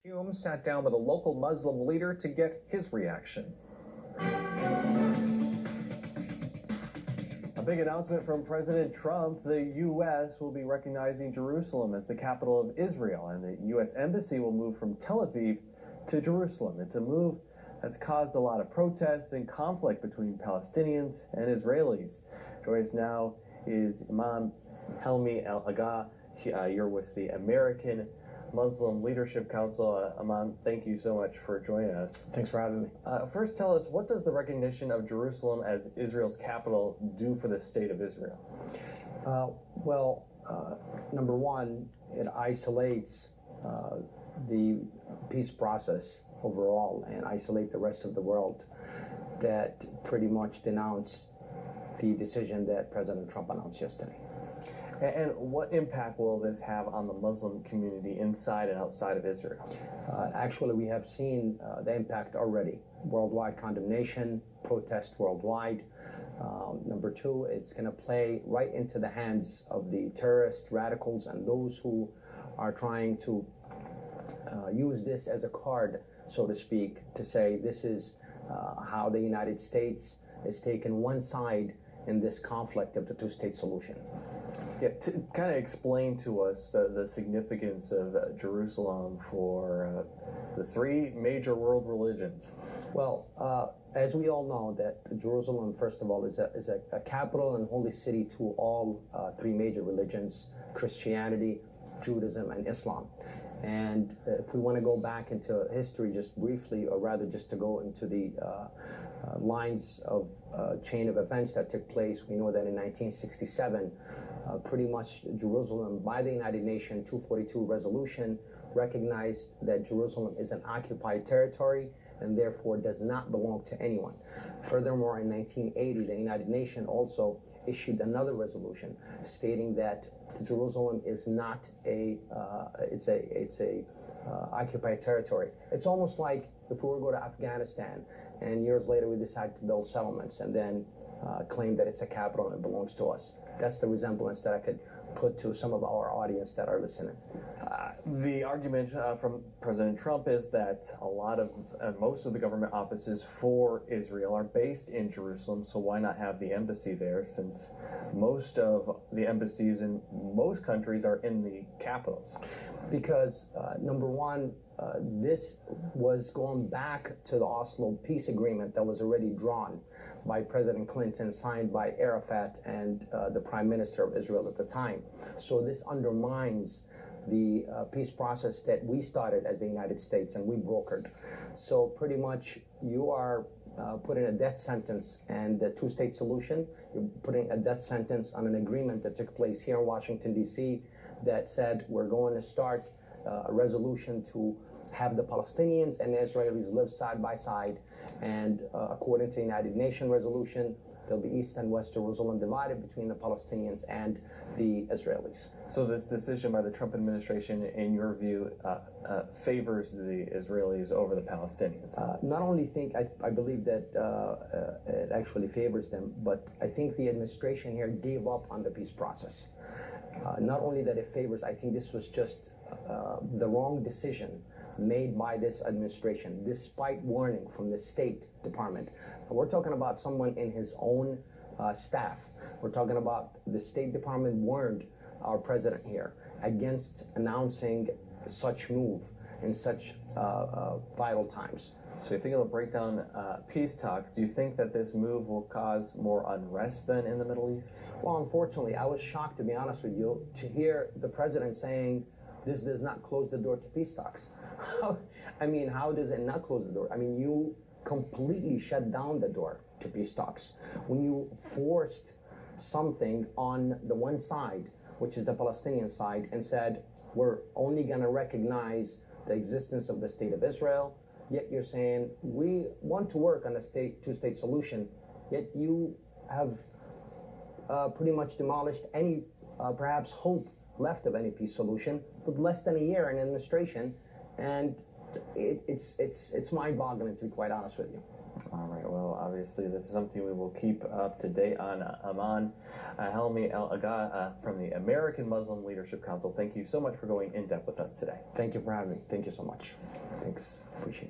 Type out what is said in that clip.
Hume sat down with a local Muslim leader to get his reaction. A big announcement from President Trump. The U.S. will be recognizing Jerusalem as the capital of Israel, and the U.S. Embassy will move from Tel Aviv to Jerusalem. It's a move that's caused a lot of protests and conflict between Palestinians and Israelis. Joining us now is Imam Helmi Agha. You're with the American Muslim Leadership Council. Imam, thank you so much for joining us. Thanks for having me. First, tell us, what does the recognition of Jerusalem as Israel's capital do for the state of Israel? Number one, it isolates the peace process overall and isolate the rest of the world that pretty much denounced the decision that President Trump announced yesterday. And what impact will this have on the Muslim community inside and outside of Israel? Actually, we have seen the impact already. Worldwide condemnation, protest worldwide. Number two, it's going to play right into the hands of the terrorist radicals and those who are trying to use this as a card, so to speak, to say this is how the United States is taking one side in this conflict of the two-state solution. Yeah, to kind of explain to us the significance of Jerusalem for the three major world religions. Well, as we all know, that Jerusalem, first of all, is a capital and holy city to all three major religions: Christianity, Judaism, and Islam. And if we want to go back into history just briefly, or rather just to go into the lines of chain of events that took place, we know that in 1967, pretty much Jerusalem, by the United Nations 242 resolution, recognized that Jerusalem is an occupied territory and therefore does not belong to anyone. Furthermore, in 1980, the United Nations also issued another resolution stating that Jerusalem is not it's a occupied territory. It's almost like if we were to go to Afghanistan and years later we decide to build settlements and then claim that it's a capital and it belongs to us. That's the resemblance that I could put to some of our audience that are listening. The argument from President Trump is that a lot of most of the government offices for Israel are based in Jerusalem, so why not have the embassy there, since most of the embassies in most countries are in the capitals? Because number one, this was going back to the Oslo peace agreement that was already drawn by President Clinton, signed by Arafat and the Prime Minister of Israel at the time. So this undermines the peace process that we started as the United States and we brokered. So pretty much you are putting a death sentence and the two-state solution. You're putting a death sentence on an agreement that took place here in Washington, D.C. that said we're going to start a resolution to have the Palestinians and the Israelis live side by side, and according to the United Nations resolution, there'll be East and West Jerusalem divided between the Palestinians and the Israelis. So this decision by the Trump administration, in your view, favors the Israelis over the Palestinians? Not only I believe that it actually favors them, but I think the administration here gave up on the peace process. Not only that it favors, I think this was just the wrong decision made by this administration, despite warning from the State Department. We're talking about someone in his own staff. We're talking about the State Department warned our president here against announcing such move in such vital times. So you think it'll break down peace talks. Do you think that this move will cause more unrest then in the Middle East? Well, unfortunately, I was shocked, to be honest with you, to hear the president saying this does not close the door to peace talks. I mean, how does it not close the door? I mean, you completely shut down the door to peace talks when you forced something on the one side, which is the Palestinian side, and said, we're only going to recognize the existence of the state of Israel. Yet you're saying we want to work on a two-state solution, yet you have pretty much demolished any perhaps hope left of any peace solution with less than a year in administration, and It's mind-boggling, to be quite honest with you. All right, well, obviously, this is something we will keep up to date on. Imam Helmi El Agha from the American Muslim Leadership Council. Thank you so much for going in depth with us today. Thank you for having me. Thank you so much. Thanks. Appreciate it.